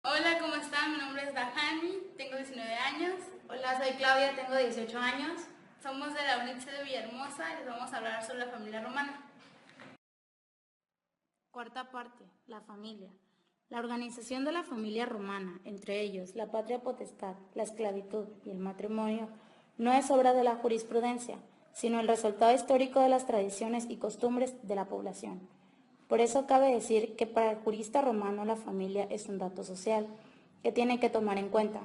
Hola, ¿cómo están? Mi nombre es Dajani, tengo 19 años. Hola, soy Claudia, tengo 18 años. Somos de la UNITSE de Villahermosa y les vamos a hablar sobre la familia romana. Cuarta parte, la familia. La organización de la familia romana, entre ellos la patria potestad, la esclavitud y el matrimonio, no es obra de la jurisprudencia, sino el resultado histórico de las tradiciones y costumbres de la población. Por eso cabe decir que para el jurista romano la familia es un dato social que tiene que tomar en cuenta,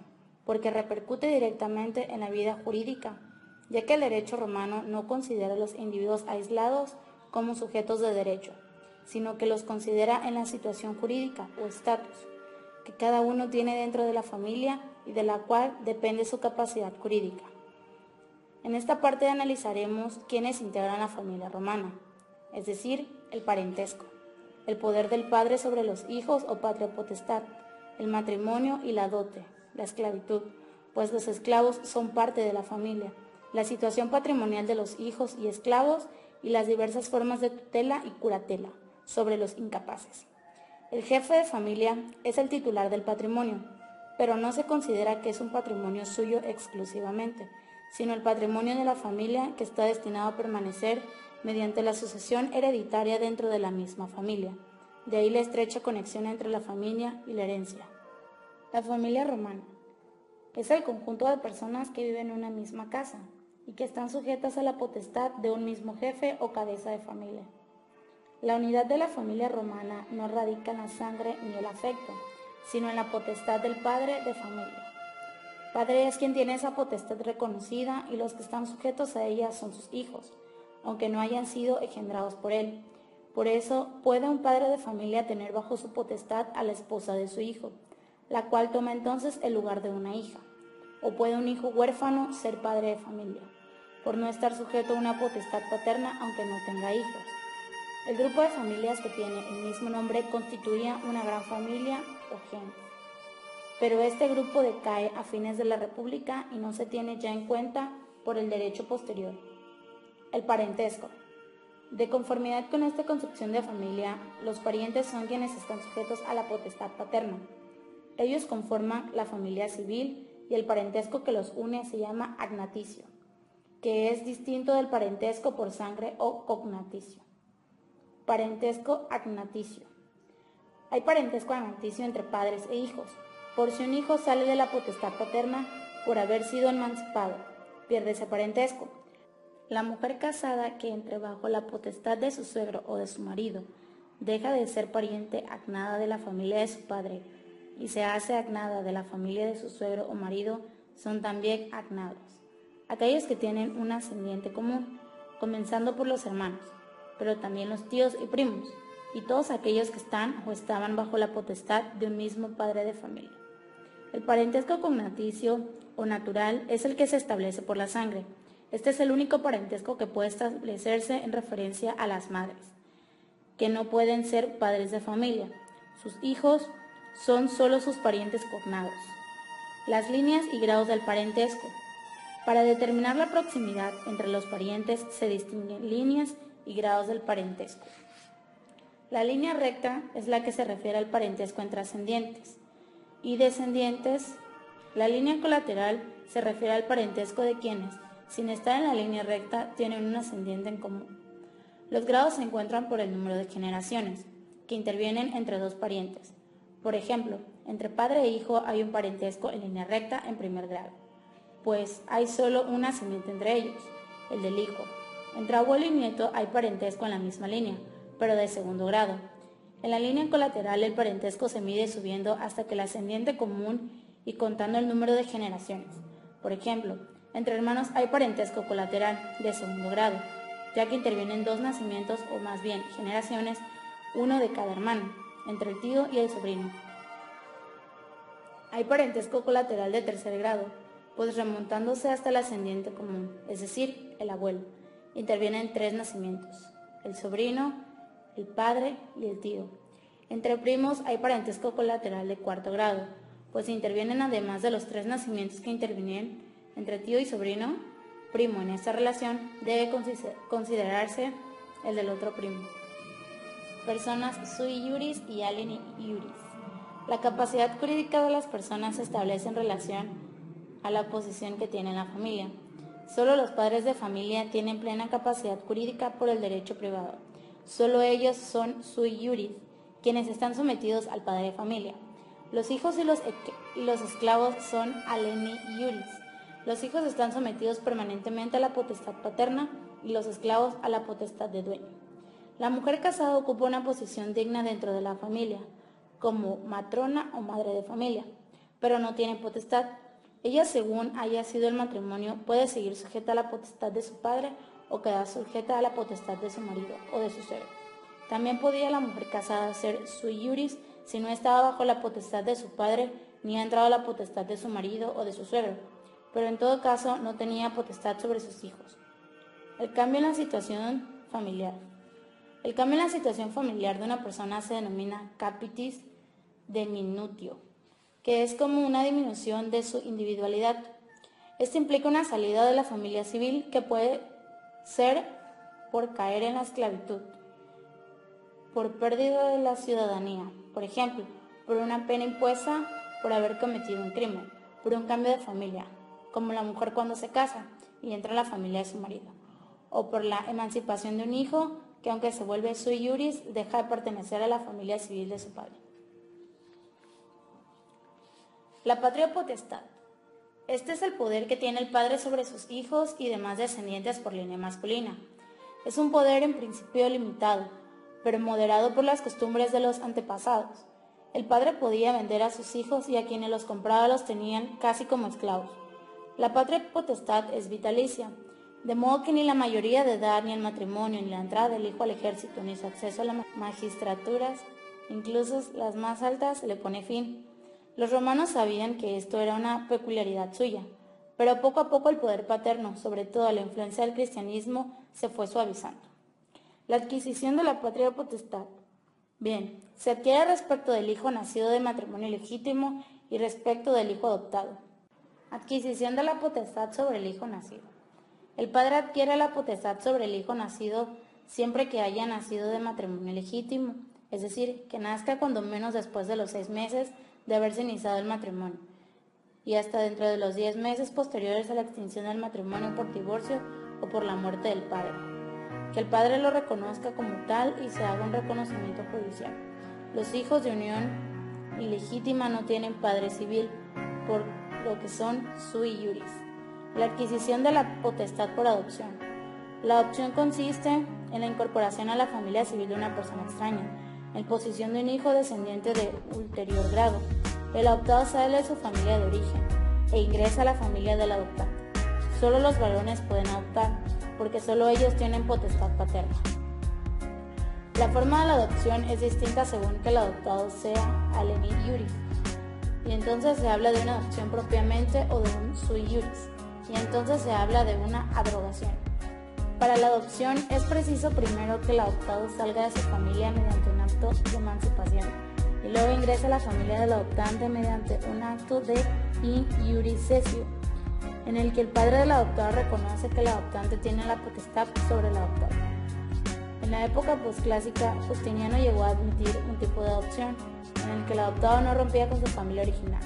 porque repercute directamente en la vida jurídica, ya que el derecho romano no considera a los individuos aislados como sujetos de derecho, sino que los considera en la situación jurídica o estatus que cada uno tiene dentro de la familia y de la cual depende su capacidad jurídica. En esta parte analizaremos quiénes integran la familia romana, es decir, el parentesco, el poder del padre sobre los hijos o patria potestad, el matrimonio y la dote, la esclavitud, pues los esclavos son parte de la familia, la situación patrimonial de los hijos y esclavos y las diversas formas de tutela y curatela sobre los incapaces. El jefe de familia es el titular del patrimonio, pero no se considera que es un patrimonio suyo exclusivamente, sino el patrimonio de la familia que está destinado a permanecer mediante la sucesión hereditaria dentro de la misma familia. De ahí la estrecha conexión entre la familia y la herencia. La familia romana es el conjunto de personas que viven en una misma casa y que están sujetas a la potestad de un mismo jefe o cabeza de familia. La unidad de la familia romana no radica en la sangre ni el afecto, sino en la potestad del padre de familia. Padre es quien tiene esa potestad reconocida y los que están sujetos a ella son sus hijos, aunque no hayan sido engendrados por él. Por eso puede un padre de familia tener bajo su potestad a la esposa de su hijo, la cual toma entonces el lugar de una hija. O puede un hijo huérfano ser padre de familia, por no estar sujeto a una potestad paterna aunque no tenga hijos. El grupo de familias que tiene el mismo nombre constituía una gran familia o gens. Pero este grupo decae a fines de la República y no se tiene ya en cuenta por el derecho posterior. El parentesco. De conformidad con esta concepción de familia, los parientes son quienes están sujetos a la potestad paterna. Ellos conforman la familia civil y el parentesco que los une se llama agnaticio, que es distinto del parentesco por sangre o cognaticio. Parentesco agnaticio. Hay parentesco agnaticio entre padres e hijos. Por si un hijo sale de la potestad paterna por haber sido emancipado, pierde ese parentesco. La mujer casada que entre bajo la potestad de su suegro o de su marido deja de ser pariente agnada de la familia de su padre y se hace agnada de la familia de su suegro o marido son también agnados. Aquellos que tienen un ascendiente común, comenzando por los hermanos, pero también los tíos y primos, y todos aquellos que están o estaban bajo la potestad de un mismo padre de familia. El parentesco cognaticio o natural es el que se establece por la sangre. Este es el único parentesco que puede establecerse en referencia a las madres, que no pueden ser padres de familia. Sus hijos son solo sus parientes cognados. Las líneas y grados del parentesco. Para determinar la proximidad entre los parientes se distinguen líneas y grados del parentesco. La línea recta es la que se refiere al parentesco entre ascendientes y descendientes. La línea colateral se refiere al parentesco de quienes, sin estar en la línea recta, tienen un ascendiente en común. Los grados se encuentran por el número de generaciones que intervienen entre dos parientes. Por ejemplo, entre padre e hijo hay un parentesco en línea recta en primer grado, pues hay solo un ascendiente entre ellos, el del hijo. Entre abuelo y nieto hay parentesco en la misma línea, pero de segundo grado. En la línea colateral el parentesco se mide subiendo hasta que el ascendiente común y contando el número de generaciones. Por ejemplo, entre hermanos hay parentesco colateral de segundo grado, ya que intervienen dos nacimientos o más bien generaciones, uno de cada hermano, entre el tío y el sobrino. Hay parentesco colateral de tercer grado, pues remontándose hasta el ascendiente común, es decir, el abuelo, intervienen tres nacimientos, el sobrino, el padre y el tío. Entre primos hay parentesco colateral de cuarto grado, pues intervienen además de los tres nacimientos que intervienen entre tío y sobrino, primo en esta relación debe considerarse el del otro primo. Personas sui juris y alien iuris. La capacidad jurídica de las personas se establece en relación a la posición que tiene en la familia. Solo los padres de familia tienen plena capacidad jurídica por el derecho privado. Solo ellos son sui juris, quienes están sometidos al padre de familia. Los hijos y los esclavos son aleni juris. Los hijos están sometidos permanentemente a la potestad paterna y los esclavos a la potestad de dueño. La mujer casada ocupa una posición digna dentro de la familia, como matrona o madre de familia, pero no tiene potestad. Ella, según haya sido el matrimonio, puede seguir sujeta a la potestad de su padre o quedar sujeta a la potestad de su marido o de su suegro. También podía la mujer casada ser sui juris si no estaba bajo la potestad de su padre ni ha entrado a la potestad de su marido o de su suegro, pero en todo caso no tenía potestad sobre sus hijos. El cambio en la situación familiar. El cambio en la situación familiar de una persona se denomina capitis diminutio, que es como una disminución de su individualidad. Esto implica una salida de la familia civil que puede ser por caer en la esclavitud, por pérdida de la ciudadanía, por ejemplo, por una pena impuesta por haber cometido un crimen, por un cambio de familia, como la mujer cuando se casa y entra en la familia de su marido, o por la emancipación de un hijo que aunque se vuelve sui juris, deja de pertenecer a la familia civil de su padre. La patria potestad. Este es el poder que tiene el padre sobre sus hijos y demás descendientes por línea masculina. Es un poder en principio limitado, pero moderado por las costumbres de los antepasados. El padre podía vender a sus hijos y a quienes los compraba los tenían casi como esclavos. La patria potestad es vitalicia, de modo que ni la mayoría de edad, ni el matrimonio, ni la entrada del hijo al ejército, ni su acceso a las magistraturas, incluso las más altas, le pone fin. Los romanos sabían que esto era una peculiaridad suya, pero poco a poco el poder paterno, sobre todo la influencia del cristianismo, se fue suavizando. La adquisición de la patria potestad. Bien, se adquiere respecto del hijo nacido de matrimonio legítimo y respecto del hijo adoptado. Adquisición de la potestad sobre el hijo nacido. El padre adquiere la potestad sobre el hijo nacido siempre que haya nacido de matrimonio legítimo, es decir, que nazca cuando menos después de los 6 meses de haberse iniciado el matrimonio, y hasta dentro de los 10 meses posteriores a la extinción del matrimonio por divorcio o por la muerte del padre. Que el padre lo reconozca como tal y se haga un reconocimiento judicial. Los hijos de unión ilegítima no tienen padre civil, por lo que son sui juris. La adquisición de la potestad por adopción. La adopción consiste en la incorporación a la familia civil de una persona extraña, en posición de un hijo descendiente de ulterior grado. El adoptado sale de su familia de origen e ingresa a la familia del adoptante. Solo los varones pueden adoptar, porque solo ellos tienen potestad paterna. La forma de la adopción es distinta según que el adoptado sea aleni juris, y entonces se habla de una adopción propiamente o de un sui juris, y entonces se habla de una abrogación. Para la adopción es preciso primero que el adoptado salga de su familia mediante un acto de emancipación y luego ingrese a la familia del adoptante mediante un acto de in juris cessio, en el que el padre del adoptado reconoce que el adoptante tiene la potestad sobre el adoptado. En la época posclásica, Justiniano llegó a admitir un tipo de adopción en el que el adoptado no rompía con su familia original.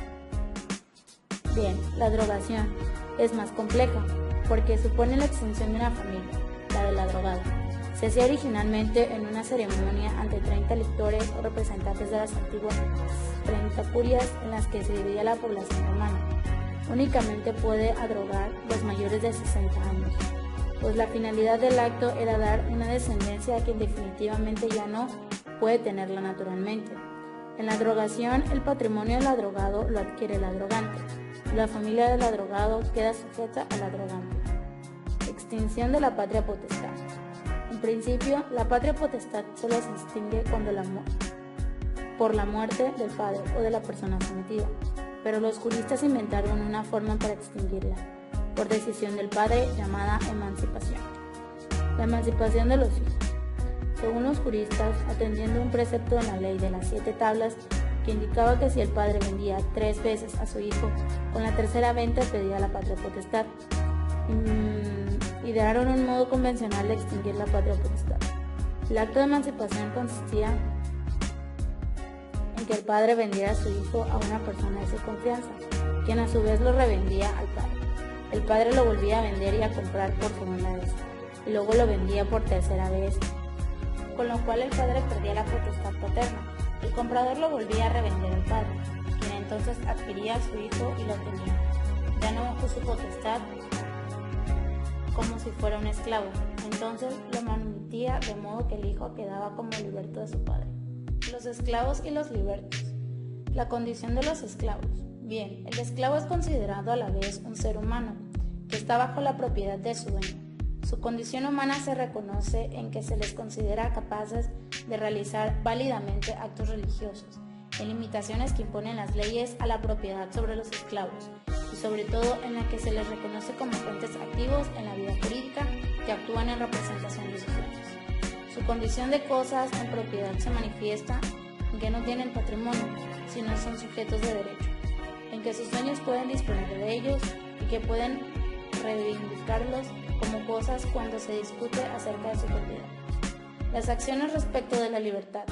Bien, la drogación es más compleja, porque supone la extinción de una familia, la de la drogada. Se hacía originalmente en una ceremonia ante 30 lictores o representantes de las antiguas 30 curias en las que se dividía la población romana. Únicamente puede adrogar los mayores de 60 años, pues la finalidad del acto era dar una descendencia a quien definitivamente ya no puede tenerla naturalmente. En la drogación, el patrimonio del adrogado lo adquiere el adrogante. La familia del adrogado queda sujeta al adrogante. Extinción de la patria potestad. En principio, la patria potestad solo se extingue cuando por la muerte del padre o de la persona sometida, pero los juristas inventaron una forma para extinguirla, por decisión del padre, llamada emancipación. La emancipación de los hijos. Según los juristas, atendiendo un precepto en la ley de las 7 tablas, que indicaba que si el padre vendía 3 veces a su hijo, con la tercera venta pedía la patria potestad. Idearon un modo convencional de extinguir la patria potestad. El acto de emancipación consistía en que el padre vendiera a su hijo a una persona de su confianza, quien a su vez lo revendía al padre. El padre lo volvía a vender y a comprar por segunda vez, y luego lo vendía por tercera vez, con lo cual el padre perdía la potestad paterna. El comprador lo volvía a revender al padre, quien entonces adquiría a su hijo y lo tenía, ya no bajo su potestad, como si fuera un esclavo. Entonces lo manumitía, de modo que el hijo quedaba como liberto de su padre. Los esclavos y los libertos. La condición de los esclavos. Bien, el esclavo es considerado a la vez un ser humano, que está bajo la propiedad de su dueño. Su condición humana se reconoce en que se les considera capaces de realizar válidamente actos religiosos, en limitaciones que imponen las leyes a la propiedad sobre los esclavos, y sobre todo en la que se les reconoce como agentes activos en la vida jurídica que actúan en representación de sus dueños. Su condición de cosas en propiedad se manifiesta en que no tienen patrimonio, sino son sujetos de derecho, en que sus dueños pueden disponer de ellos y que pueden reivindicarlos como cosas cuando se discute acerca de su propiedad. Las acciones respecto de la libertad.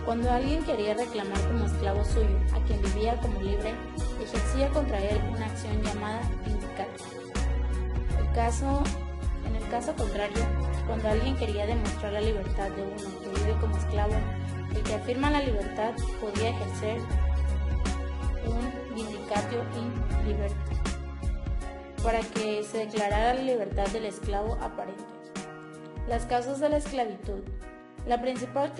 Cuando alguien quería reclamar como esclavo suyo a quien vivía como libre, ejercía contra él una acción llamada vindicatio. En el caso contrario, cuando alguien quería demostrar la libertad de uno que vive como esclavo, el que afirma la libertad podía ejercer un vindicatio in libertate, para que se declarara la libertad del esclavo aparente. Las causas de la esclavitud. La principal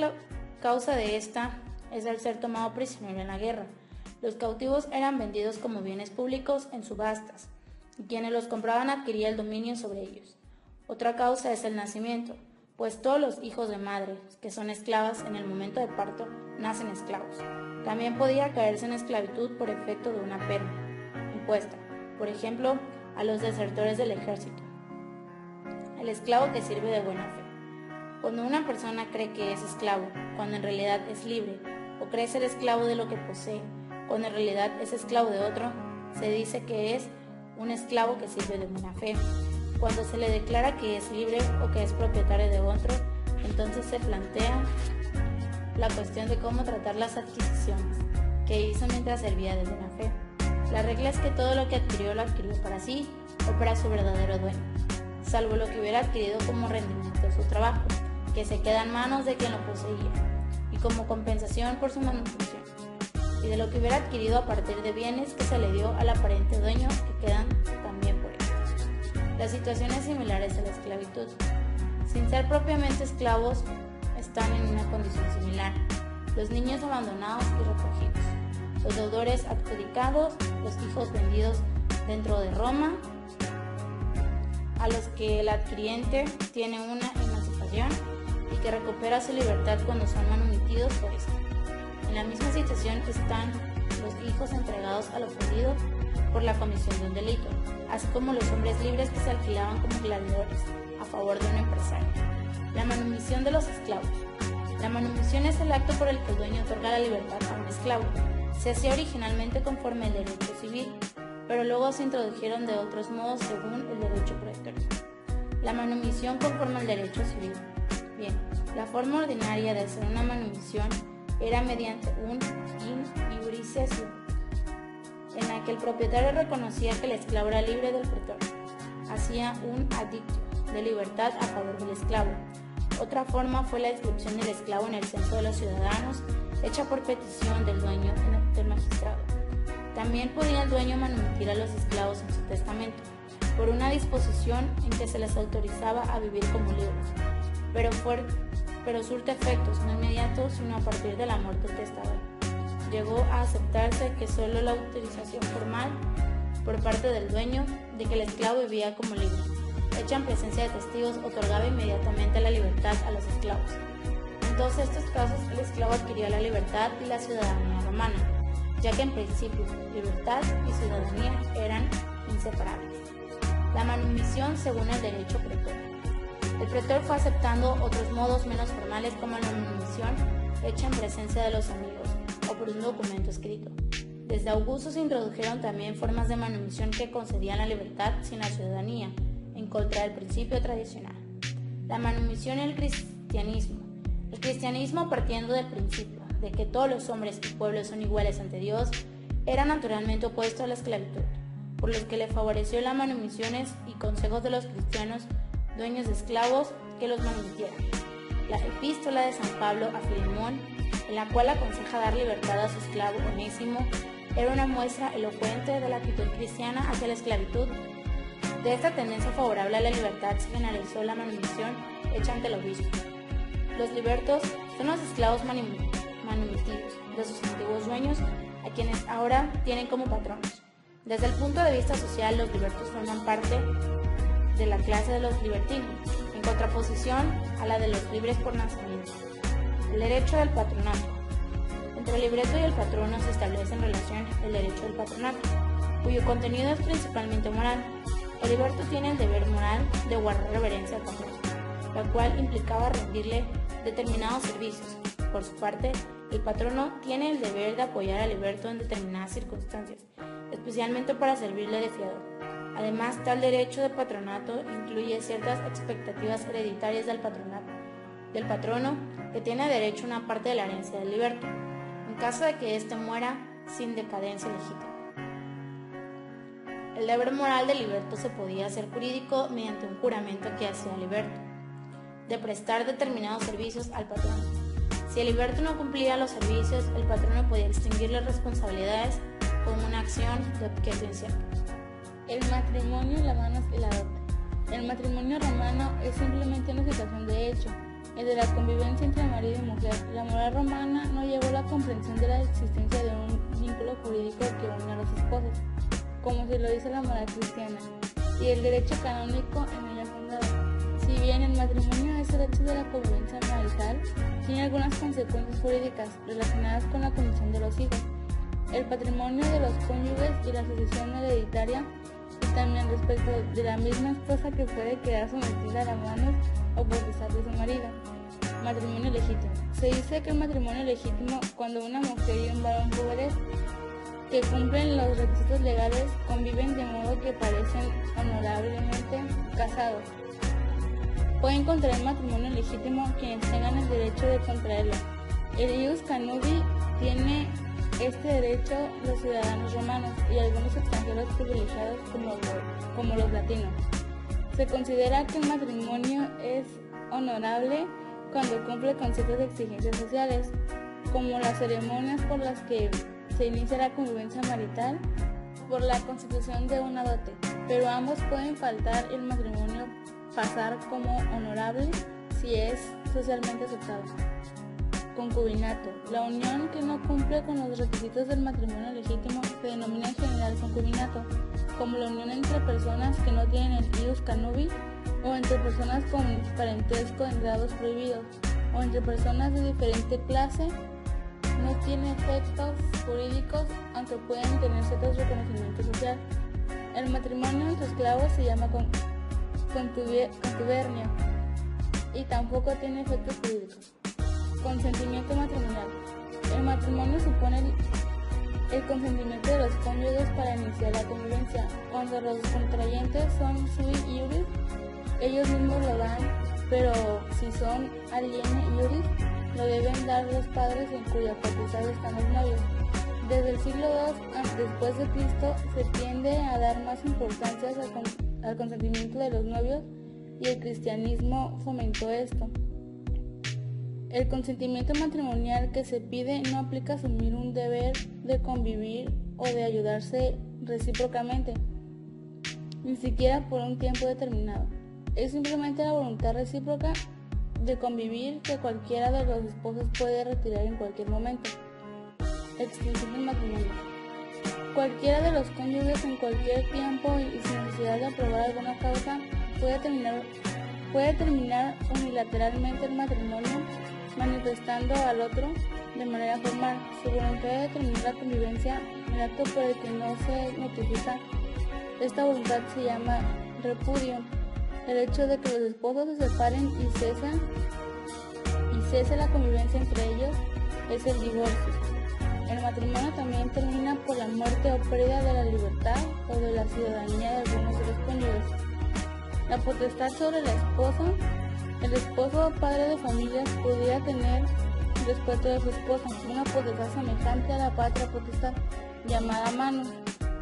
causa de esta es el ser tomado prisionero en la guerra. Los cautivos eran vendidos como bienes públicos en subastas, y quienes los compraban adquirían el dominio sobre ellos. Otra causa es el nacimiento, pues todos los hijos de madres que son esclavas en el momento de parto nacen esclavos. También podía caerse en esclavitud por efecto de una pena impuesta, por ejemplo, a los desertores del ejército. El esclavo que sirve de buena fe. Cuando una persona cree que es esclavo, cuando en realidad es libre, o cree ser esclavo de lo que posee, cuando en realidad es esclavo de otro, se dice que es un esclavo que sirve de buena fe. Cuando se le declara que es libre o que es propietario de otro, entonces se plantea la cuestión de cómo tratar las adquisiciones que hizo mientras servía de buena fe. La regla es que todo lo que adquirió lo adquirió para sí o para su verdadero dueño, salvo lo que hubiera adquirido como rendimiento de su trabajo, que se queda en manos de quien lo poseía, y como compensación por su manutención, y de lo que hubiera adquirido a partir de bienes que se le dio al aparente dueño, que quedan también por él. Las situaciones similares a la esclavitud. Sin ser propiamente esclavos, están en una condición similar: los niños abandonados y recogidos, los deudores adjudicados, los hijos vendidos dentro de Roma, a los que el adquiriente tiene una emancipación y que recupera su libertad cuando son manumitidos por esto. En la misma situación están los hijos entregados al ofendido por la comisión de un delito, así como los hombres libres que se alquilaban como gladiadores a favor de un empresario. La manumisión de los esclavos. La manumisión es el acto por el que el dueño otorga la libertad a un esclavo. Se hacía originalmente conforme el derecho civil, pero luego se introdujeron de otros modos según el derecho pretoriano. La manumisión conforme al derecho civil. Bien, la forma ordinaria de hacer una manumisión era mediante un in iuris cessio, en la que el propietario reconocía que el esclavo era libre del pretorio. Hacía un adictio de libertad a favor del esclavo. Otra forma fue la inscripción del esclavo en el censo de los ciudadanos, hecha por petición del dueño del magistrado. También podía el dueño manumitir a los esclavos en su testamento, por una disposición en que se les autorizaba a vivir como libres, pero surte efectos no inmediatos sino a partir de la muerte del testador. Llegó a aceptarse que solo la autorización formal por parte del dueño de que el esclavo vivía como libre, hecha en presencia de testigos, otorgaba inmediatamente la libertad a los esclavos. En todos estos casos, el esclavo adquiría la libertad y la ciudadanía romana, ya que en principio libertad y ciudadanía eran inseparables. La manumisión según el derecho pretorio. El pretor fue aceptando otros modos menos formales como la manumisión hecha en presencia de los amigos o por un documento escrito. Desde Augusto se introdujeron también formas de manumisión que concedían la libertad sin la ciudadanía, en contra del principio tradicional. La manumisión y el cristianismo. El cristianismo, partiendo del principio de que todos los hombres y pueblos son iguales ante Dios, era naturalmente opuesto a la esclavitud, por lo que le favoreció las manumisiones y consejos de los cristianos dueños de esclavos que los manumitieran. La epístola de San Pablo a Filemón, en la cual aconseja dar libertad a su esclavo Onésimo, era una muestra elocuente de la actitud cristiana hacia la esclavitud. De esta tendencia favorable a la libertad se generalizó la manumisión hecha ante el obispo. Los libertos son los esclavos manumitidos de sus antiguos dueños, a quienes ahora tienen como patronos. Desde el punto de vista social, los libertos forman parte de la clase de los libertinos, en contraposición a la de los libres por nacimiento. El derecho del patronato. Entre el libreto y el patrono se establece en relación el derecho del patronato, cuyo contenido es principalmente moral. El liberto tiene el deber moral de guardar reverencia al patrono, la cual implicaba rendirle determinados servicios. Por su parte, el patrono tiene el deber de apoyar al liberto en determinadas circunstancias, especialmente para servirle de fiador. Además, tal derecho de patronato incluye ciertas expectativas hereditarias del patrono, que tiene derecho a una parte de la herencia del liberto, en caso de que éste muera sin decadencia legítima. El deber moral del liberto se podía hacer jurídico mediante un juramento que hacía el liberto, de prestar determinados servicios al patrono. Si el liberto no cumplía los servicios, el patrono podía extinguir las responsabilidades con una acción de objeto incierto. El matrimonio, la mano y la dote. El matrimonio romano es simplemente una situación de hecho, el de la convivencia entre marido y mujer. La moral romana no llevó la comprensión de la existencia de un vínculo jurídico que une a los esposos, como se lo dice la moral cristiana, y el derecho canónico en ella fundado. Si bien el matrimonio es el hecho de la convivencia marital, tiene algunas consecuencias jurídicas relacionadas con la condición de los hijos, el patrimonio de los cónyuges y la sucesión hereditaria, y también respecto de la misma esposa que puede quedar sometida a las manos o potestad de su marido. Matrimonio legítimo. Se dice que el matrimonio legítimo cuando una mujer y un varón jóvenes que cumplen los requisitos legales conviven de modo que parecen honorablemente casados. Pueden contraer matrimonio legítimo quienes tengan el derecho de contraerlo. El ius canubi tiene este derecho los ciudadanos romanos y algunos extranjeros privilegiados como los latinos. Se considera que el matrimonio es honorable cuando cumple con ciertas exigencias sociales, como las ceremonias por las que se inicia la convivencia marital por la constitución de una dote, pero ambos pueden faltar el matrimonio pasar como honorable si es socialmente aceptado. Concubinato. La unión que no cumple con los requisitos del matrimonio legítimo se denomina en general concubinato, como la unión entre personas que no tienen el ius canubi, o entre personas con parentesco en grados prohibidos, o entre personas de diferente clase. No tiene efectos jurídicos, aunque pueden tener ciertos reconocimientos sociales. El matrimonio entre esclavos se llama contubernio y tampoco tiene efectos jurídicos. Consentimiento matrimonial. El matrimonio supone el consentimiento de los cónyuges para iniciar la convivencia. Cuando los contrayentes son sui iuris, ellos mismos lo dan, pero si son aliene iuris, lo deben dar los padres en cuya potestad están los novios. Desde el siglo II después de Cristo se tiende a dar más importancia al consentimiento de los novios y el cristianismo fomentó esto. El consentimiento matrimonial que se pide no aplica asumir un deber de convivir o de ayudarse recíprocamente, ni siquiera por un tiempo determinado. Es simplemente la voluntad recíproca de convivir que cualquiera de los esposos puede retirar en cualquier momento. Extinción del matrimonio. Cualquiera de los cónyuges en cualquier tiempo y sin necesidad de aprobar alguna causa puede terminar unilateralmente el matrimonio manifestando al otro de manera formal su voluntad de terminar la convivencia, el acto por el que no se notifica. Esta voluntad se llama repudio. El hecho de que los esposos se separen y cese la convivencia entre ellos es el divorcio. El matrimonio también termina por la muerte o pérdida de la libertad o de la ciudadanía de algunos de los cónyuges. La potestad sobre la esposa. El esposo o padre de familias pudiera tener respecto de su esposa, una potestad semejante a la patria potestad, llamada manus.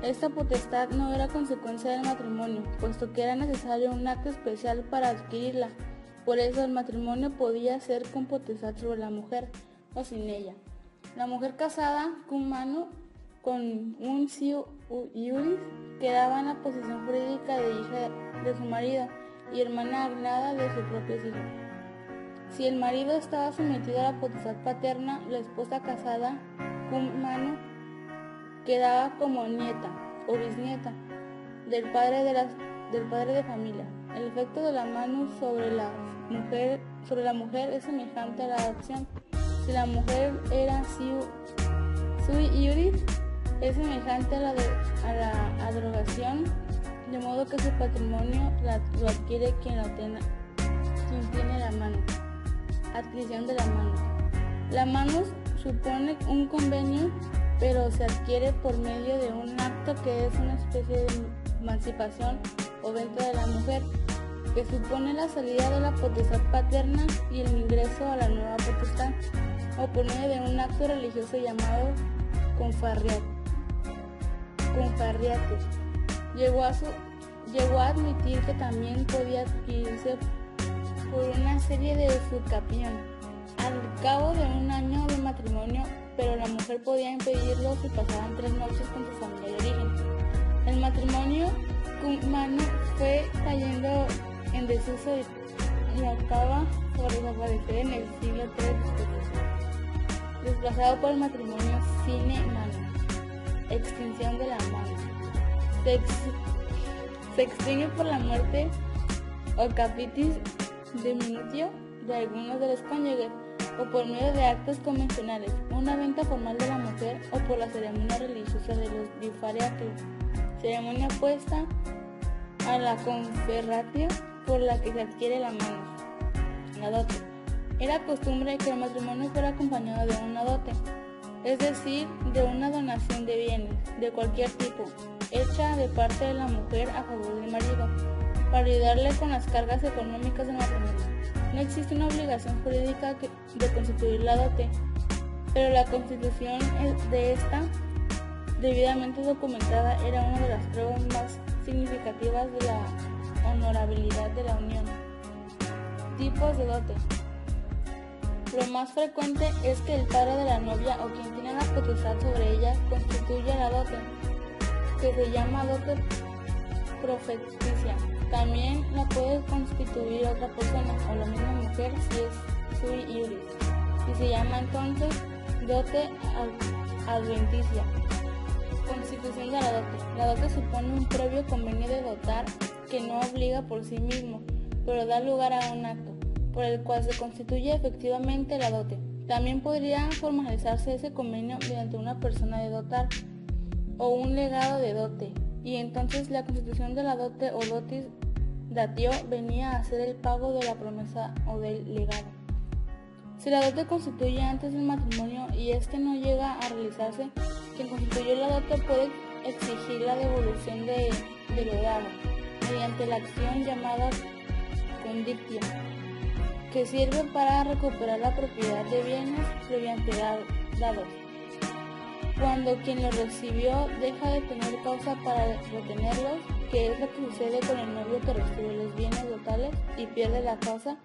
Esta potestad no era consecuencia del matrimonio, puesto que era necesario un acto especial para adquirirla. Por eso el matrimonio podía ser con potestad sobre la mujer o sin ella. La mujer casada cum manu con un siu iuris quedaba en la posición jurídica de hija de su marido y hermana agnada de sus propios hijos. Si el marido estaba sometido a la potestad paterna, la esposa casada cum manu quedaba como nieta o bisnieta del padre de familia. El efecto de la manus sobre la mujer es semejante a la adopción. Si la mujer era sui iuris, es semejante a la abrogación, de modo que su patrimonio lo adquiere quien tiene la mano. Adquisición de la manus. La manus supone un convenio, pero se adquiere por medio de un acto que es una especie de emancipación o venta de la mujer, que supone la salida de la potestad paterna y el ingreso a la nueva potestad, o por medio de un acto religioso llamado confarriatus. Llegó a admitir que también podía adquirirse por una serie de usurpación al cabo de un año de matrimonio, pero la mujer podía impedirlo si pasaban 3 noches con su familia de origen. El matrimonio cum manu fue cayendo en desuso y acaba por desaparecer en el siglo III, desplazado por el matrimonio sine manu, extinción de la mano. Se extingue por la muerte o capitis diminutio de algunos de los cónyuges, o por medio de actos convencionales, una venta formal de la mujer, o por la ceremonia religiosa de los bifariatos, ceremonia opuesta a la conferratio por la que se adquiere la mano. La dote. Era costumbre que el matrimonio fuera acompañado de una dote, es decir, de una donación de bienes, de cualquier tipo, hecha de parte de la mujer a favor del marido, para ayudarle con las cargas económicas del matrimonio. No existe una obligación jurídica de constituir la dote, pero la constitución de esta, debidamente documentada, era una de las pruebas más significativas de la honorabilidad de la unión. Tipos de dote. Lo más frecuente es que el padre de la novia o quien tiene la potestad sobre ella constituya la dote, que se llama dote profeticia. También la puede constituir otra persona o la misma mujer si es sui iuris, y se llama entonces dote adventicia. Constitución de la dote. La dote supone un previo convenio de dotar que no obliga por sí mismo, pero da lugar a un acto, por el cual se constituye efectivamente la dote. También podría formalizarse ese convenio mediante una persona de dotar o un legado de dote, y entonces la constitución de la dote o dotis datio venía a ser el pago de la promesa o del legado. Si la dote constituye antes del matrimonio y este no llega a realizarse, quien constituyó la dote puede exigir la devolución de lo dado mediante la acción llamada condictio, que sirve para recuperar la propiedad de bienes previamente dados. Cuando quien los recibió deja de tener causa para retenerlos, que es lo que sucede con el novio que recibe los bienes totales y pierde la causa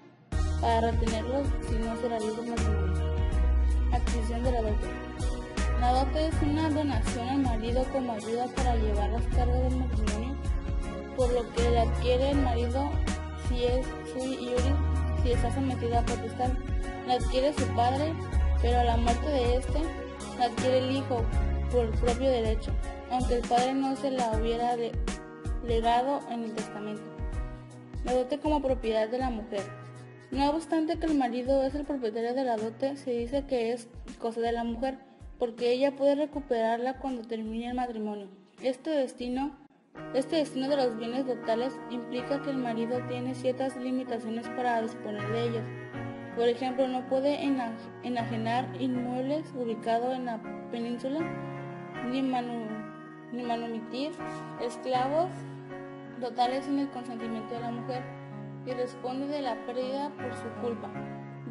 para retenerlos si no se realiza el matrimonio. Adquisición de la dote. La dote es una donación al marido como ayuda para llevar las cargas del matrimonio, por lo que la adquiere el marido si es sui iuris, si está sometido a potestad. La adquiere su padre, pero a la muerte de este la adquiere el hijo por propio derecho, aunque el padre no se la hubiera legado en el testamento. La dote como propiedad de la mujer. No obstante que el marido es el propietario de la dote, se dice que es cosa de la mujer, porque ella puede recuperarla cuando termine el matrimonio. Este destino de los bienes dotales implica que el marido tiene ciertas limitaciones para disponer de ellos. Por ejemplo, no puede enajenar inmuebles ubicados en la península, ni manumitir esclavos totales sin el consentimiento de la mujer, y responde de la pérdida por su culpa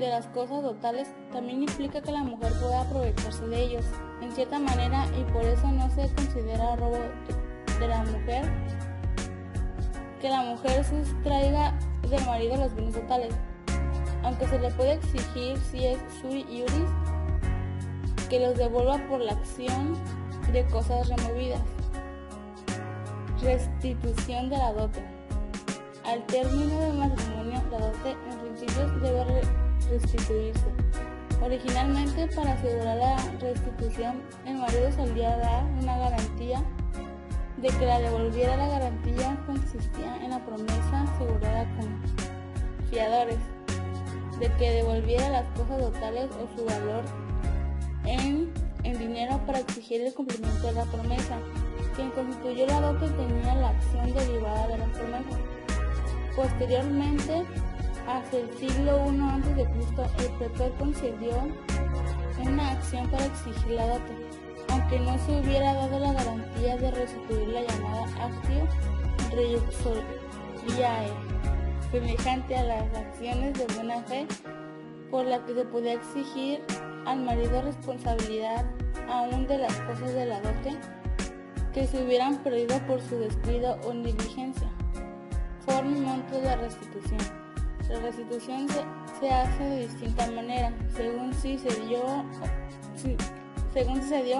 de las cosas dotales también implica que la mujer pueda aprovecharse de ellos, en cierta manera, y por eso no se considera robo de la mujer que la mujer sustraiga del marido los bienes dotales, aunque se le puede exigir, si es sui iuris, que los devuelva por la acción de cosas removidas. Restitución de la dote. Al término del matrimonio, la dote en principio debe restituirse. Originalmente, para asegurar la restitución, el marido solía dar una garantía de que la devolviera. La garantía consistía en la promesa asegurada con fiadores de que devolviera las cosas dotales o su valor en dinero para exigir el cumplimiento de la promesa. Quien constituyó la dote tenía la acción derivada de las promesas. Posteriormente, hacia el siglo I a.C., el pretor concedió una acción para exigir la dote, aunque no se hubiera dado la garantía de restituir la llamada actio reiuxoriae, semejante a las acciones de buena fe por la que se podía exigir al marido responsabilidad aún de las cosas de la dote que se hubieran perdido por su descuido o negligencia. Forma y monto de la restitución. La restitución se hace de distinta manera, según si se dio o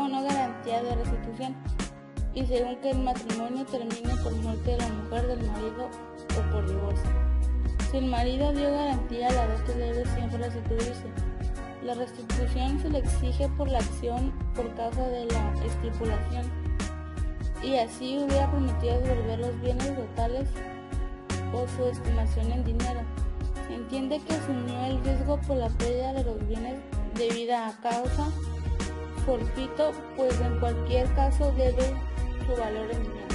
no garantía de restitución, y según que el matrimonio termine por muerte de la mujer, del marido o por divorcio. Si el marido dio garantía, la dote debe siempre restituirse. La restitución se le exige por la acción por causa de la estipulación, y así hubiera prometido devolver los bienes totales o su estimación en dinero. Se entiende que asumió el riesgo por la pérdida de los bienes debida a causa forfito, pues en cualquier caso debe su valor en dinero.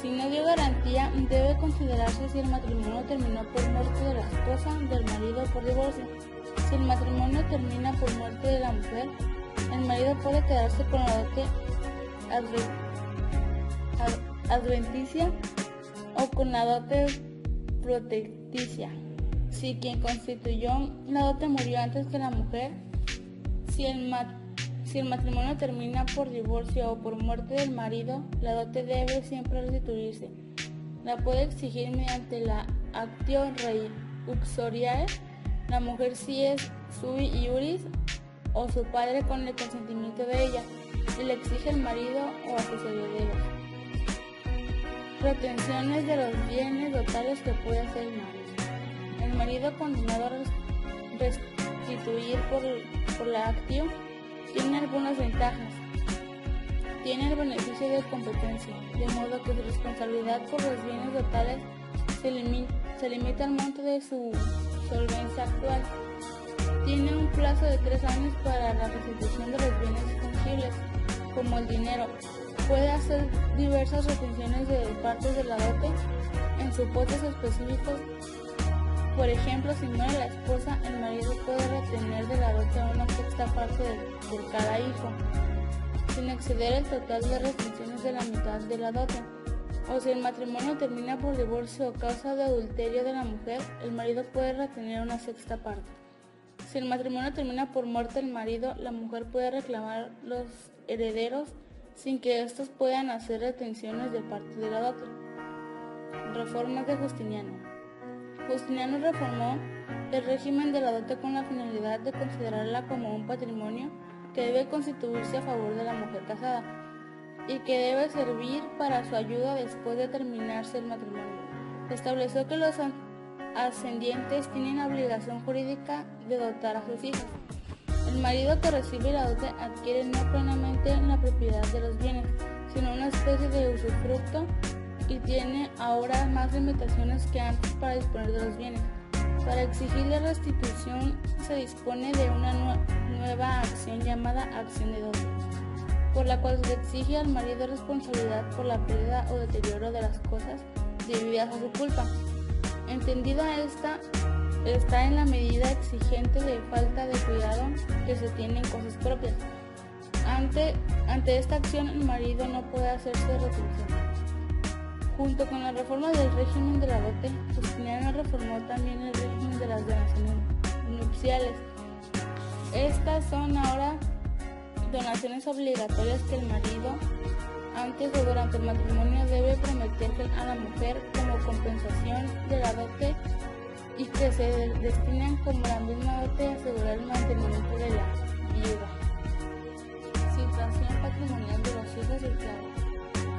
Si no dio garantía, debe considerarse si el matrimonio terminó por muerte de la esposa, del marido o por divorcio. Si el matrimonio termina por muerte de la mujer, el marido puede quedarse con la dote adventicia o con la dote protecticia. Si quien constituyó la dote murió antes que la mujer, si el matrimonio termina por divorcio o por muerte del marido, la dote debe siempre restituirse. La puede exigir mediante la actio reiuxoriae la mujer si es sui iuris o su padre con el consentimiento de ella, y le exige el marido o a sus herederos. Retenciones de los bienes totales que puede hacer el marido. El marido condenado a restituir por la actio tiene algunas ventajas. Tiene el beneficio de competencia, de modo que su responsabilidad por los bienes totales se limita al monto de su solvencia actual. Tiene un plazo de 3 años para la restitución de los bienes fungibles, como el dinero. Puede hacer diversas retenciones de partes de la dote en supuestos específicos. Por ejemplo, si muere la esposa, el marido puede retener de la dote una sexta parte por cada hijo, sin exceder el total de retenciones de la mitad de la dote. O si el matrimonio termina por divorcio o causa de adulterio de la mujer, el marido puede retener una sexta parte. Si el matrimonio termina por muerte del marido, la mujer puede reclamar los herederos sin que estos puedan hacer retenciones de parte de la dote. Reformas de Justiniano. Justiniano reformó el régimen de la dote con la finalidad de considerarla como un patrimonio que debe constituirse a favor de la mujer casada y que debe servir para su ayuda después de terminarse el matrimonio. Estableció que los ascendientes tienen la obligación jurídica de dotar a sus hijas. El marido que recibe la dote adquiere no plenamente la propiedad de los bienes, sino una especie de usufructo, y tiene ahora más limitaciones que antes para disponer de los bienes. Para exigir la restitución se dispone de una nueva acción llamada acción de dote, por la cual se exige al marido responsabilidad por la pérdida o deterioro de las cosas debidas a su culpa. Entendida esta, está en la medida exigente de falta de cuidado que se tiene en cosas propias. Ante esta acción, el marido no puede hacerse retención. Junto con la reforma del régimen de la dote, Justiniano reformó también el régimen de las donaciones nupciales. Estas son ahora donaciones obligatorias que el marido, antes o durante el matrimonio, debe prometer a la mujer como compensación de la dote y que se destinan como la misma dote a asegurar el mantenimiento de la viuda. Situación patrimonial de los hijos esclavos.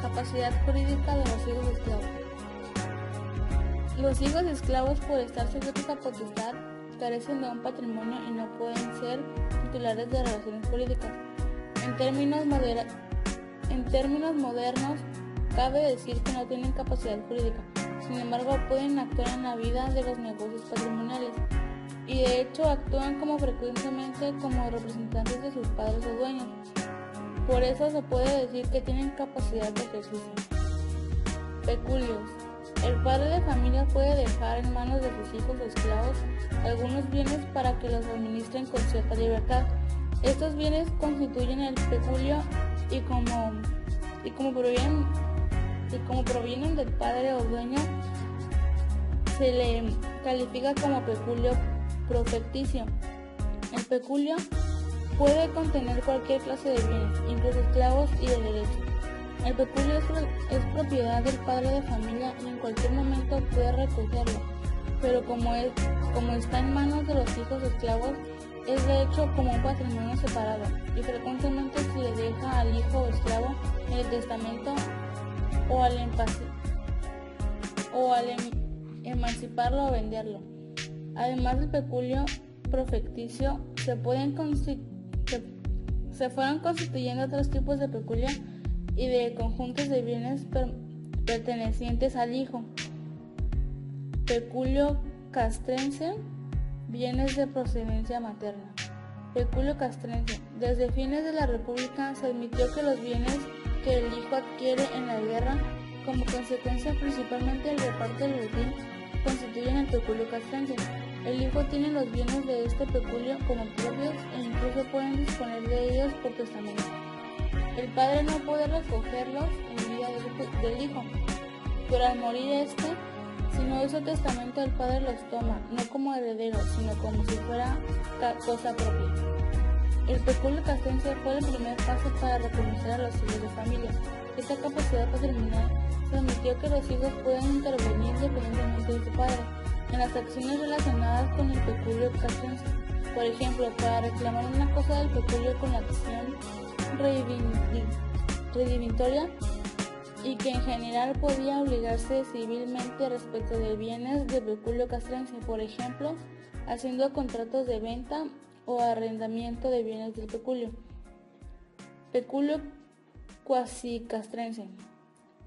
Capacidad jurídica de los hijos esclavos. Los hijos esclavos, por estar sujetos a potestad, carecen de un patrimonio y no pueden ser titulares de relaciones jurídicas. En términos modernos, cabe decir que no tienen capacidad jurídica. Sin embargo, pueden actuar en la vida de los negocios patrimoniales y de hecho actúan frecuentemente como representantes de sus padres o dueños. Por eso se puede decir que tienen capacidad de ejercicio. Peculios. El padre de familia puede dejar en manos de sus hijos o esclavos algunos bienes para que los administren con cierta libertad. Estos bienes constituyen el peculio y como provienen del padre o dueño, se le califica como peculio profecticio. El peculio puede contener cualquier clase de bienes, incluso esclavos y de derecho. El peculio es propiedad del padre de familia y en cualquier momento puede recogerlo, pero como está en manos de los hijos esclavos, es de hecho como un patrimonio separado y frecuentemente se le deja al hijo o esclavo en el testamento o al emanciparlo o venderlo. Además del peculio profecticio, se fueron constituyendo otros tipos de peculio y de conjuntos de bienes pertenecientes al hijo. Peculio castrense, bienes de procedencia materna. Peculio castrense. Desde fines de la República se admitió que los bienes que el hijo adquiere en la guerra, como consecuencia principalmente del reparto del botín, constituyen el peculio castrense. El hijo tiene los bienes de este peculio como propios e incluso pueden disponer de ellos por testamento. El padre no puede recogerlos en vida del hijo, pero al morir si no hizo testamento, el padre los toma, no como heredero, sino como si fuera cosa propia. El peculio castrense fue el primer paso para reconocer a los hijos de familia. Esta capacidad patrimonial permitió que los hijos puedan intervenir independientemente de su padre en las acciones relacionadas con el peculio castrense. Por ejemplo, para reclamar una cosa del peculio con la acción redimitoria y que en general podía obligarse civilmente respecto de bienes de peculio castrense, por ejemplo, haciendo contratos de venta o arrendamiento de bienes del peculio. Peculio cuasi castrense.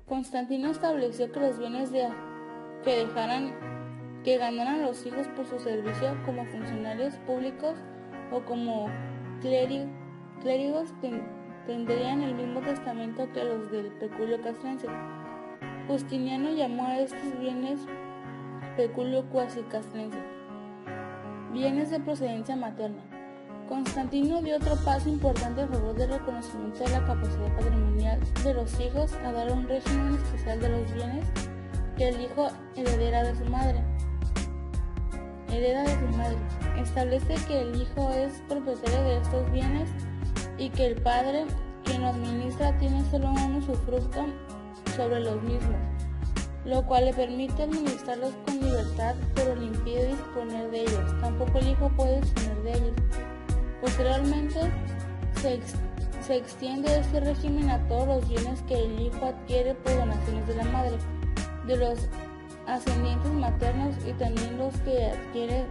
Constantino estableció que los bienes que ganaran los hijos por su servicio como funcionarios públicos o como clérigos tendrían el mismo testamento que los del peculio castrense. Justiniano llamó a estos bienes peculio cuasi castrense, bienes de procedencia materna. Constantino dio otro paso importante a favor del reconocimiento de la capacidad patrimonial de los hijos a dar un régimen especial de los bienes que el hijo hereda de su madre. Establece que el hijo es propietario de estos bienes y que el padre, quien lo administra, tiene solo un usufructo sobre los mismos, lo cual le permite administrarlos con libertad, pero le impide disponer de ellos. Tampoco el hijo puede disponer de ellos. Posteriormente, se extiende este régimen a todos los bienes que el hijo adquiere por donaciones de la madre, de los ascendientes maternos y también los que adquiere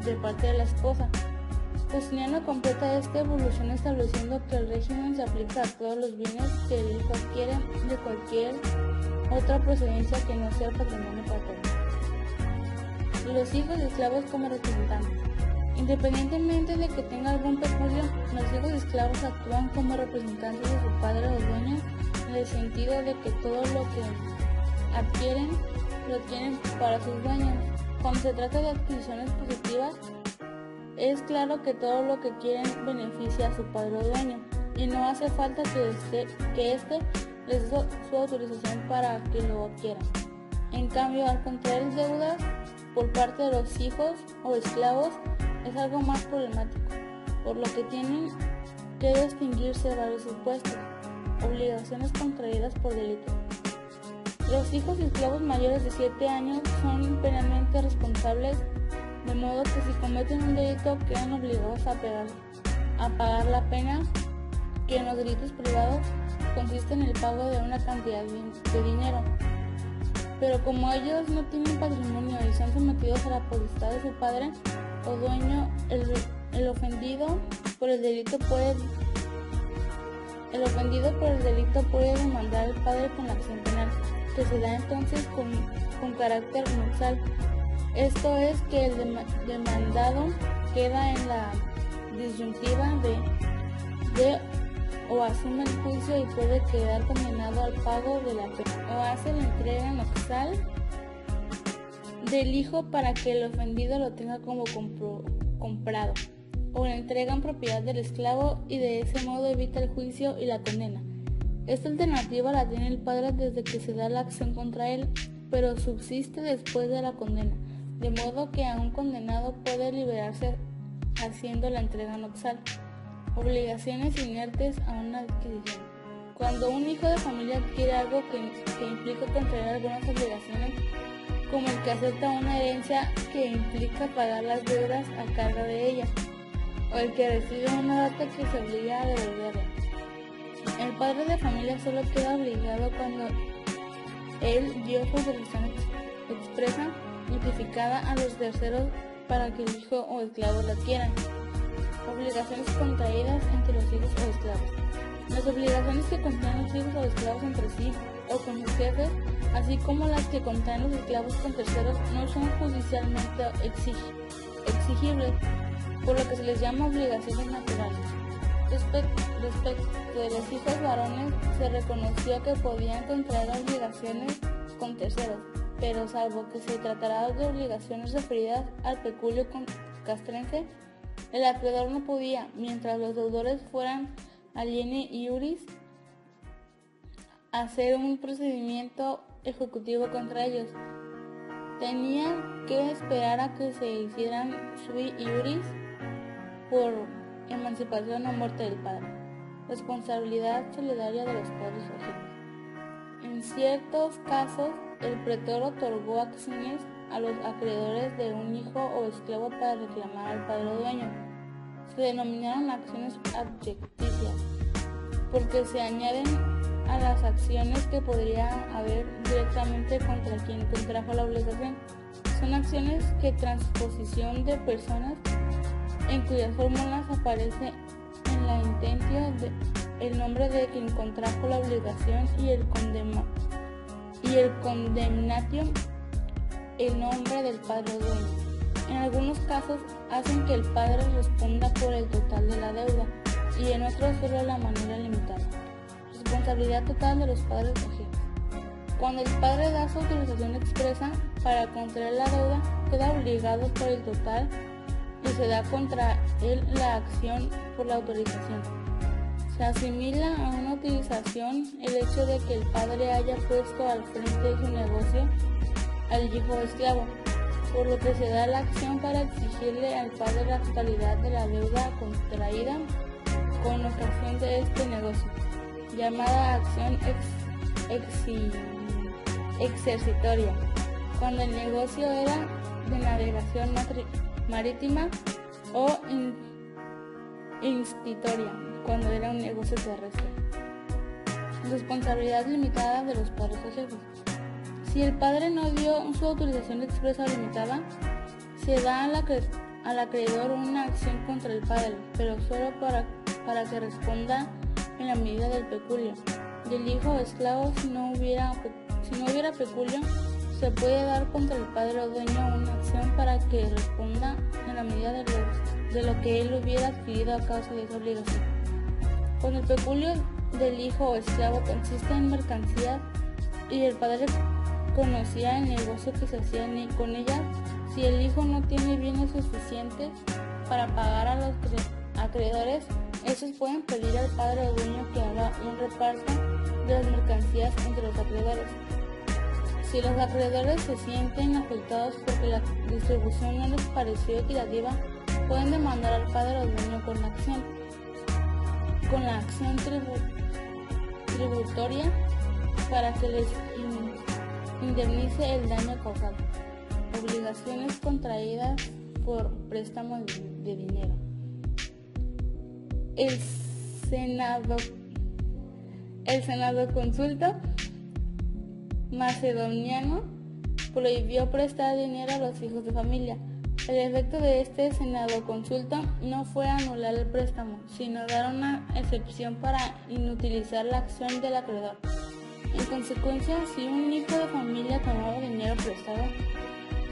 de parte de la esposa. Justiniano completa esta evolución estableciendo que el régimen se aplica a todos los bienes que el hijo adquiere de cualquier otra procedencia que no sea patrimonio paterno. Los hijos esclavos como representantes. Independientemente de que tenga algún peculio, los hijos esclavos actúan como representantes de su padre o dueño en el sentido de que todo lo que adquieren lo tienen para sus dueños. Cuando se trata de adquisiciones positivas, es claro que todo lo que quieren beneficia a su padre o dueño y no hace falta que éste les da su autorización para que lo adquieran. En cambio, al contraer deudas por parte de los hijos o esclavos es algo más problemático, por lo que tienen que distinguirse varios supuestos, obligaciones contraídas por delito. Los hijos y esclavos mayores de 7 años son penalmente responsables, de modo que si cometen un delito quedan obligados a pagar la pena, que en los delitos privados consiste en el pago de una cantidad de dinero. Pero como ellos no tienen patrimonio y son sometidos a la potestad de su padre o dueño, el ofendido por el delito puede demandar al padre con la acción penal, que se da entonces con carácter nupcial. Esto es que el demandado queda en la disyuntiva de o asume el juicio y puede quedar condenado al pago de la pena, o hace la entrega nupcial del hijo para que el ofendido lo tenga como comprado, o le entregan propiedad del esclavo y de ese modo evita el juicio y la condena. Esta alternativa la tiene el padre desde que se da la acción contra él, pero subsiste después de la condena, de modo que a un condenado puede liberarse haciendo la entrega nupcial. Obligaciones inertes a una adquisición. Cuando un hijo de familia adquiere algo que implica contraer algunas obligaciones, como el que acepta una herencia que implica pagar las deudas a cargo de ella, o el que recibe una data que se obliga a devolverla. El padre de familia solo queda obligado cuando él dio su autorización expresa notificada a los terceros para que el hijo o esclavo la adquieran. Obligaciones contraídas entre los hijos o esclavos. Las obligaciones que contraen los hijos o esclavos entre sí o con sus jefes, así como las que contraen los esclavos con terceros, no son judicialmente exigibles, por lo que se les llama obligaciones naturales. Respecto de los hijos varones, se reconoció que podían contraer obligaciones con terceros, pero salvo que se tratara de obligaciones referidas al peculio castrense, el acreedor no podía, mientras los deudores fueran alieni iuris, hacer un procedimiento ejecutivo contra ellos. Tenían que esperar a que se hicieran sui iuris por emancipación o muerte del padre. Responsabilidad solidaria de los padres o hijos. En ciertos casos, el pretor otorgó acciones a los acreedores de un hijo o esclavo para reclamar al padre o dueño. Se denominaron acciones adjecticias, porque se añaden a las acciones que podría haber directamente contra quien contrajo la obligación. Son acciones que transposición de personas en cuyas fórmulas aparece en la intentio el nombre de quien contrajo la obligación y el condemnatio el nombre del padre o dueño. En algunos casos hacen que el padre responda por el total de la deuda y en otros solo la manera limitada. Responsabilidad total de los padres o jefes. Cuando el padre da su autorización expresa para contraer la deuda, queda obligado por el total y se da contra él la acción por la autorización. Se asimila a una utilización el hecho de que el padre haya puesto al frente de su negocio al hijo o esclavo, por lo que se da la acción para exigirle al padre la totalidad de la deuda contraída con ocasión de este negocio, llamada acción exercitoria, cuando el negocio era de navegación marítima, o institoria, cuando era un negocio terrestre. Responsabilidad limitada de los padres o jefes. Si el padre no dio su autorización expresa o limitada, se da al acreedor una acción contra el padre, pero solo para que responda en la medida del peculio. Del hijo o esclavo, si no hubiera peculio, se puede dar contra el padre o dueño una acción para que responda en la medida de lo que él hubiera adquirido a causa de esa obligación. Cuando el peculio del hijo o esclavo consiste en mercancías y el padre conocía el negocio que se hacía con ellas, si el hijo no tiene bienes suficientes para pagar a los acreedores, Estos pueden pedir al padre o dueño que haga un reparto de las mercancías entre los acreedores. Si los acreedores se sienten afectados porque la distribución no les pareció equitativa, pueden demandar al padre o dueño con la acción tributoria para que les indemnice el daño causado. Obligaciones contraídas por préstamo de dinero. El Senado Consulta macedoniano prohibió prestar dinero a los hijos de familia. El efecto de este Senado Consulta no fue anular el préstamo, sino dar una excepción para inutilizar la acción del acreedor. En consecuencia, si un hijo de familia tomaba dinero prestado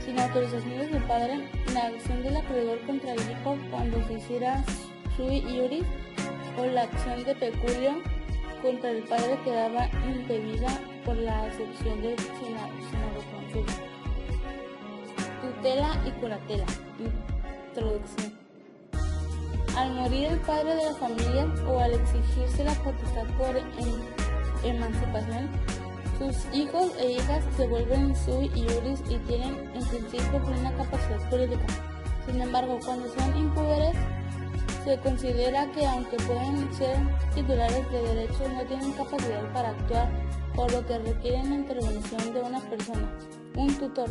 sin autorización de su padre, la acción del acreedor contra el hijo cuando se hiciera sui iuris o la acción de peculio contra el padre quedaba impedida por la excepción del Senado Consulta. Tutela y curatela. Introducción. Al morir el padre de la familia o al exigirse la potestad por emancipación, sus hijos e hijas se vuelven sui iuris y tienen en principio plena capacidad jurídica. Sin embargo, cuando son impúberes, se considera que aunque pueden ser titulares de derechos, no tienen capacidad para actuar, por lo que requieren la intervención de una persona, un tutor,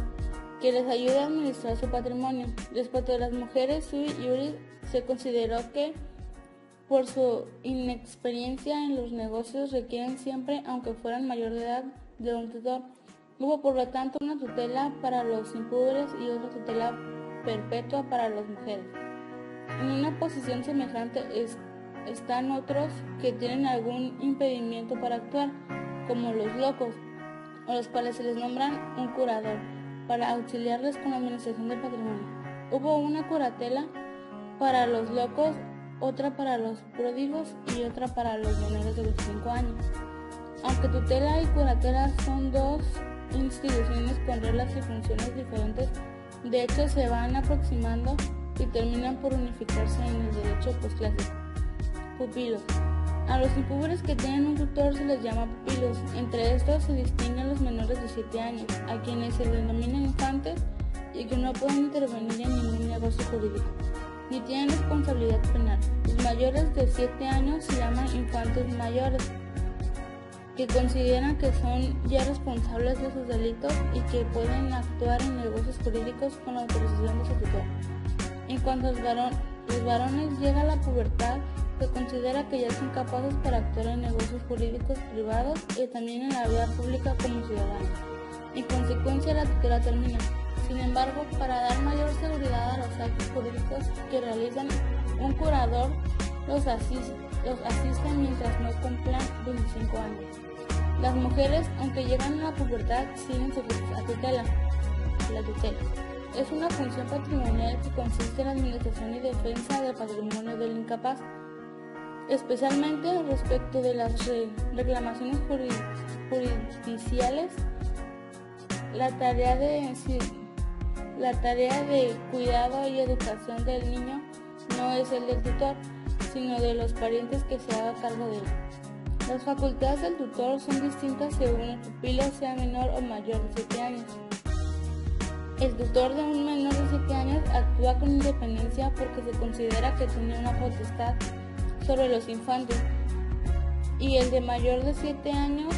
que les ayude a administrar su patrimonio. Respecto a las mujeres sui iuris, se consideró que por su inexperiencia en los negocios requieren siempre, aunque fueran mayor de edad, de un tutor. Hubo por lo tanto una tutela para los impúberes y otra tutela perpetua para las mujeres. En una posición semejante están otros que tienen algún impedimento para actuar, como los locos, a los cuales se les nombra un curador, para auxiliarles con la administración del patrimonio. Hubo una curatela para los locos, otra para los pródigos y otra para los menores de los 5 años. Aunque tutela y curatela son dos instituciones con reglas y funciones diferentes, de hecho se van aproximando y terminan por unificarse en el derecho posclásico. Pupilos. A los impúberes que tienen un tutor se les llama pupilos. Entre estos se distinguen los menores de 7 años, a quienes se denominan infantes y que no pueden intervenir en ningún negocio jurídico, ni tienen responsabilidad penal. Los mayores de 7 años se llaman infantes mayores, que consideran que son ya responsables de sus delitos y que pueden actuar en negocios jurídicos con la autorización de su tutor. En cuanto a los varones llega a la pubertad, se considera que ya son capaces para actuar en negocios jurídicos privados y también en la vida pública como ciudadanos. En consecuencia, la tutela termina. Sin embargo, para dar mayor seguridad a los actos jurídicos que realizan, un curador los asiste mientras no cumplan 25 años. Las mujeres, aunque llegan a la pubertad, siguen su tutela. La tutela es una función patrimonial que consiste en la administración y defensa del patrimonio del incapaz, especialmente respecto de las reclamaciones jurisdiciales. La tarea de cuidado y educación del niño no es el del tutor, sino de los parientes que se haga cargo de él. Las facultades del tutor son distintas según el pupilo sea menor o mayor de 7 años. El tutor de un menor de 7 años actúa con independencia porque se considera que tiene una potestad sobre los infantes, y el de mayor de 7 años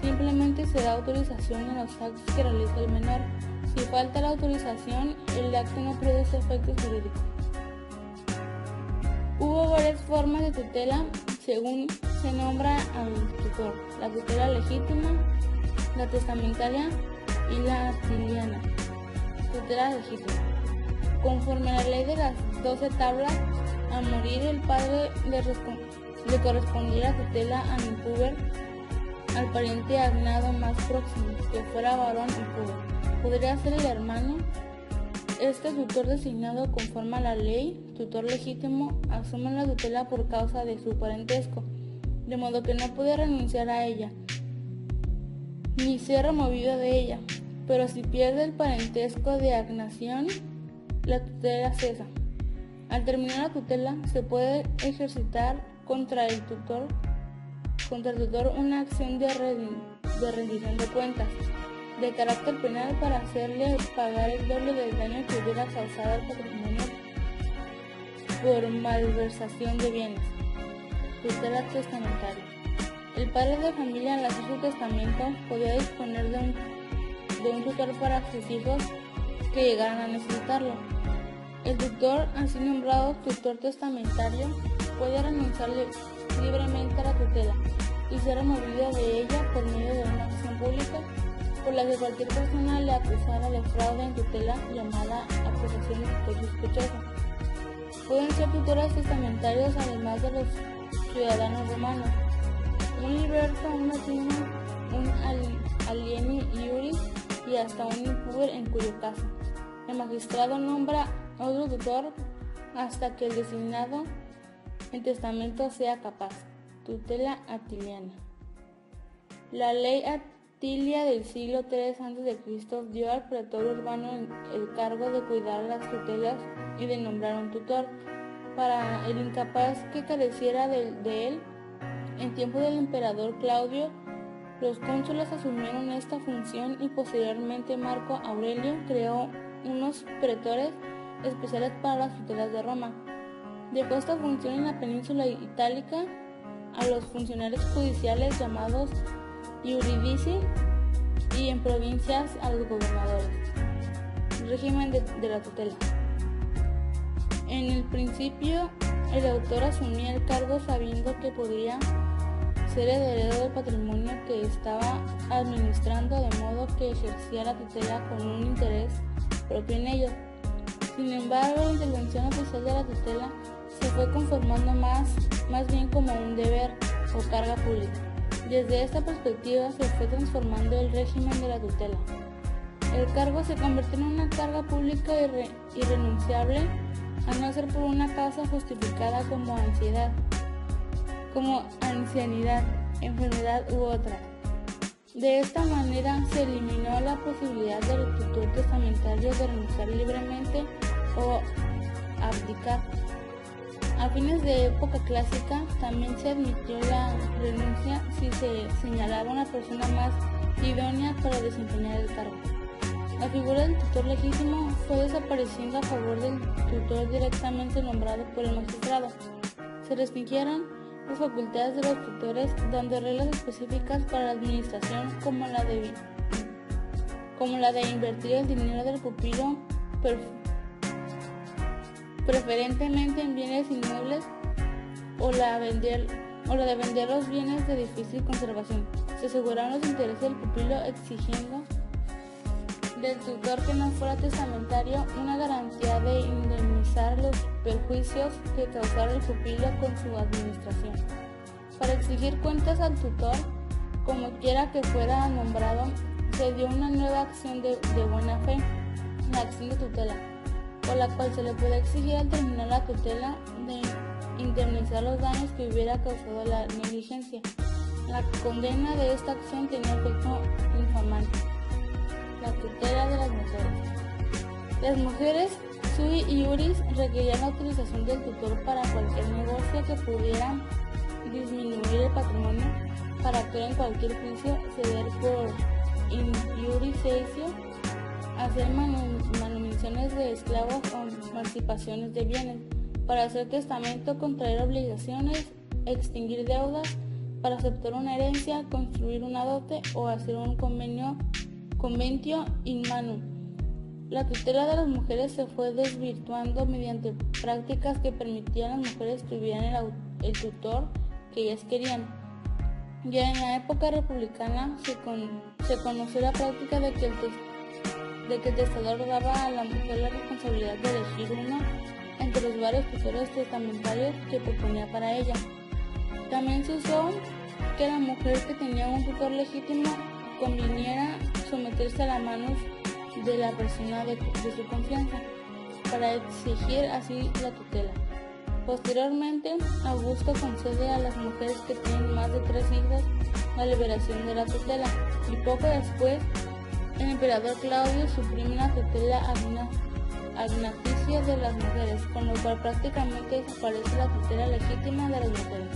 simplemente se da autorización en los actos que realiza el menor. Si falta la autorización, el acto no produce efectos jurídicos. Hubo varias formas de tutela según se nombra al tutor: la tutela legítima, la testamentaria y la filiana. Tutela legítima. Conforme a la ley de las 12 tablas, al morir el padre le correspondía la tutela al impúber, al pariente agnado más próximo, que fuera varón impúber. Podría ser el hermano. Este tutor designado conforme a la ley, tutor legítimo, asume la tutela por causa de su parentesco, de modo que no puede renunciar a ella, ni ser removido de ella. Pero si pierde el parentesco de agnación, la tutela cesa. Al terminar la tutela, se puede ejercitar contra el tutor una acción de rendición de cuentas de carácter penal para hacerle pagar el doble del daño que hubiera causado al patrimonio por malversación de bienes. Tutela testamentaria. El padre de familia, al hacer su testamento, podía disponer de un tutor para sus hijos que llegaran a necesitarlo. El tutor, así nombrado tutor testamentario, puede renunciar libremente a la tutela y ser removido de ella por medio de una acción pública por la que cualquier persona le acusara de fraude en tutela, llamada acusación de tutor sospechoso. Pueden ser tutores testamentarios además de los ciudadanos romanos, un liberto, un latino, un alieni iuris y hasta un impuber, en cuyo caso el magistrado nombra otro tutor hasta que el designado en testamento sea capaz. Tutela atiliana. La ley Atilia del siglo III a.C. dio al pretor urbano el cargo de cuidar las tutelas y de nombrar un tutor para el incapaz que careciera de él. En tiempo del emperador Claudio, los cónsules asumieron esta función y posteriormente Marco Aurelio creó unos pretores especiales para las tutelas de Roma. Dejó esta función en la península itálica a los funcionarios judiciales llamados iuridici y en provincias a los gobernadores. Régimen de la tutela. En el principio, el autor asumía el cargo sabiendo que podría ser heredero del patrimonio que estaba administrando, de modo que ejercía la tutela con un interés propio en ello. Sin embargo, la intervención oficial de la tutela se fue conformando más bien como un deber o carga pública. Desde esta perspectiva se fue transformando el régimen de la tutela. El cargo se convirtió en una carga pública irrenunciable, a no ser por una causa justificada como ancianidad, enfermedad u otra. De esta manera se eliminó la posibilidad del tutor testamentario de renunciar libremente o abdicar. A fines de época clásica también se admitió la renuncia si se señalaba una persona más idónea para desempeñar el cargo. La figura del tutor legítimo fue desapareciendo a favor del tutor directamente nombrado por el magistrado. Se restringieron las facultades de los tutores, dando reglas específicas para la administración como la de invertir el dinero del pupilo preferentemente en bienes inmuebles o la de vender los bienes de difícil conservación. Se aseguraron los intereses del pupilo exigiendo del tutor que no fuera testamentario una garantía de indemnizar los perjuicios que causara el pupilo con su administración. Para exigir cuentas al tutor, como quiera que fuera nombrado, se dio una nueva acción de buena fe, la acción de tutela, por la cual se le puede exigir al terminar la tutela de indemnizar los daños que hubiera causado la negligencia. La condena de esta acción tenía efecto infamante. La tutela de las mujeres. Las mujeres sui iuris requerían la autorización del tutor para cualquier negocio que pudiera disminuir el patrimonio, para actuar en cualquier juicio, ceder por in iuris seisio, hacer manumisiones de esclavos o emancipaciones de bienes, para hacer testamento, contraer obligaciones, extinguir deudas, para aceptar una herencia, construir una dote o hacer un conventio in manu. La tutela de las mujeres se fue desvirtuando mediante prácticas que permitían a las mujeres que tuvieran el tutor que ellas querían. Ya en la época republicana se conoció la práctica de que el testador daba a la mujer la responsabilidad de elegir uno entre los varios tutores testamentarios que proponía para ella. También se usó que la mujer que tenía un tutor legítimo conviniera someterse a las manos de la persona de su confianza para exigir así la tutela. Posteriormente, Augusto concede a las mujeres que tienen más de 3 hijos la liberación de la tutela, y poco después el emperador Claudio suprime la tutela agnaticio de las mujeres, con lo cual prácticamente desaparece la tutela legítima de las mujeres.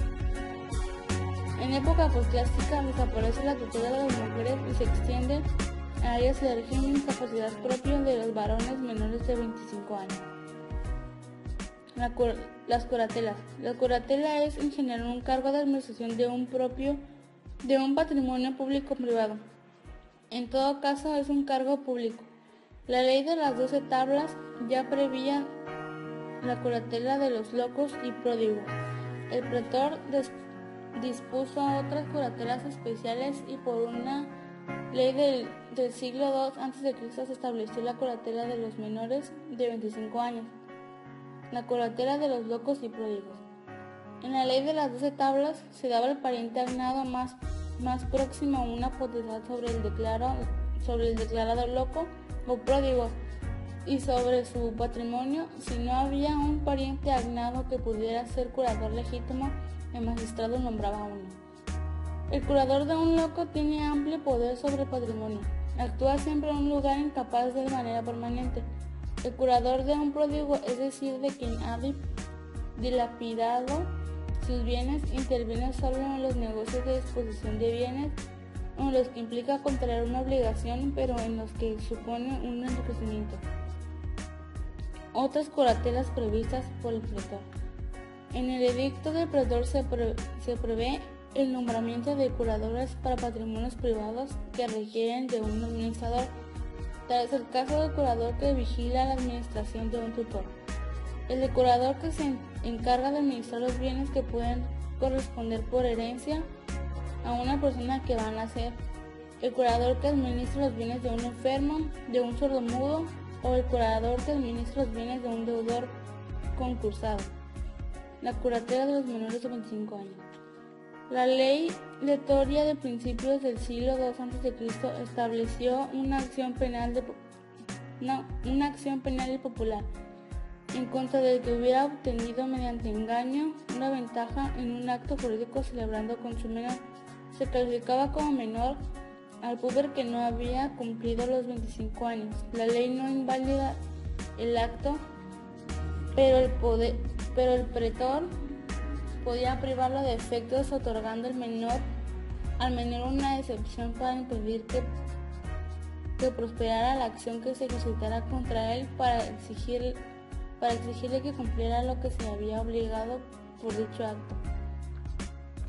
En época posclásica desaparece la tutela de las mujeres y se extiende a ellas el régimen de incapacidad propio de los varones menores de 25 años. Las curatelas. La curatela es en general un cargo de administración de un patrimonio público o privado. En todo caso es un cargo público. La ley de las 12 tablas ya prevía la curatela de los locos y pródigos. El pretor dispuso otras curatelas especiales y por una ley del siglo II a.C. se estableció la curatela de los menores de 25 años, la curatela de los locos y pródigos. En la ley de las 12 tablas se daba al pariente agnado más próximo una potestad sobre el declarado loco o pródigo y sobre su patrimonio. Si no había un pariente agnado que pudiera ser curador legítimo, el magistrado nombraba uno. El curador de un loco tiene amplio poder sobre el patrimonio. Actúa siempre en un lugar incapaz de manera permanente. El curador de un pródigo, es decir, de quien ha dilapidado sus bienes, interviene solo en los negocios de disposición de bienes, en los que implica contraer una obligación, pero en los que supone un enriquecimiento. Otras curatelas previstas por el pretor. En el edicto del pretor se prevé el nombramiento de curadores para patrimonios privados que requieren de un administrador. Tal es el caso del curador que vigila la administración de un tutor, el de curador que se encarga de administrar los bienes que pueden corresponder por herencia a una persona que va a nacer, el curador que administra los bienes de un enfermo, de un sordomudo, o el curador que administra los bienes de un deudor concursado. La curatela de los menores de 25 años. La ley letoria de principios del siglo II a.C. estableció una acción penal y popular en contra del que hubiera obtenido mediante engaño una ventaja en un acto jurídico celebrando con su menor. Se calificaba como menor al puber que no había cumplido los 25 años. La ley no invalida el acto, pero el pretor podía privarlo de efectos otorgando al menor una excepción para impedir que prosperara la acción que se ejercitara contra él para exigirle que cumpliera lo que se había obligado por dicho acto.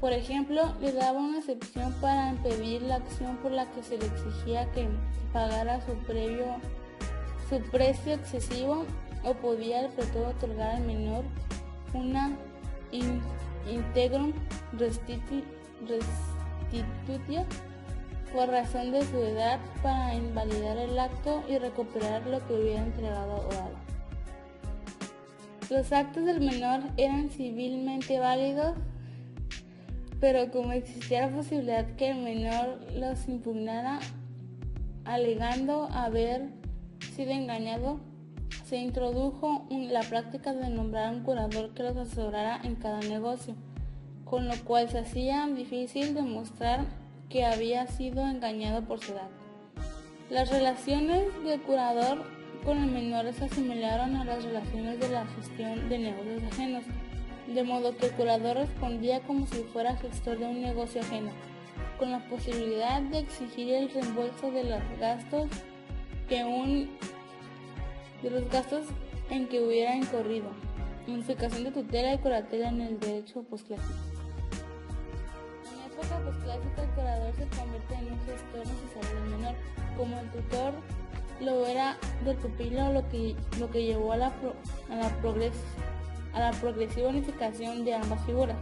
Por ejemplo, le daba una excepción para impedir la acción por la que se le exigía que pagara su precio excesivo, o podía el pretor otorgar al menor una integrum restitutio por razón de su edad para invalidar el acto y recuperar lo que hubiera entregado o dado. Los actos del menor eran civilmente válidos, pero como existía la posibilidad que el menor los impugnara alegando haber sido engañado, se introdujo la práctica de nombrar un curador que los asesorara en cada negocio, con lo cual se hacía difícil demostrar que había sido engañado por su edad. Las relaciones del curador con el menor se asimilaron a las relaciones de la gestión de negocios ajenos, de modo que el curador respondía como si fuera gestor de un negocio ajeno, con la posibilidad de exigir el reembolso de los gastos en que hubiera incurrido. Modificación de tutela y curatela en el derecho posclásico. En la época posclásica, el curador se convierte en un gestor necesario del menor, como el tutor lo era del pupilo, lo que llevó a la progresiva unificación de ambas figuras.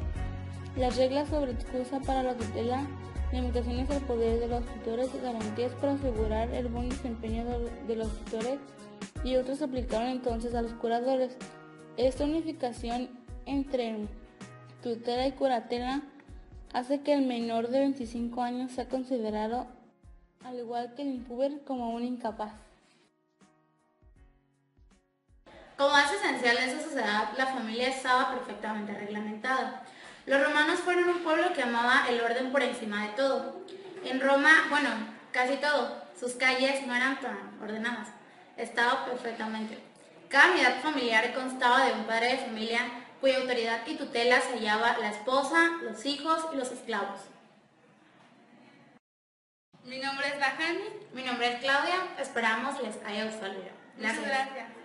Las reglas sobre excusa para la tutela, limitaciones al poder de los tutores, garantías para asegurar el buen desempeño de los tutores y otros se aplicaron entonces a los curadores. Esta unificación entre tutela y curatela hace que el menor de 25 años sea considerado, al igual que el impúber, como un incapaz. Como base esencial de esa sociedad, la familia estaba perfectamente reglamentada. Los romanos fueron un pueblo que amaba el orden por encima de todo. En Roma, casi todo, sus calles no eran tan ordenadas, estaba perfectamente. Cada unidad familiar constaba de un padre de familia cuya autoridad y tutela se hallaba la esposa, los hijos y los esclavos. Mi nombre es Bajani. Mi nombre es Claudia, esperamos les haya gustado el video. Muchas gracias.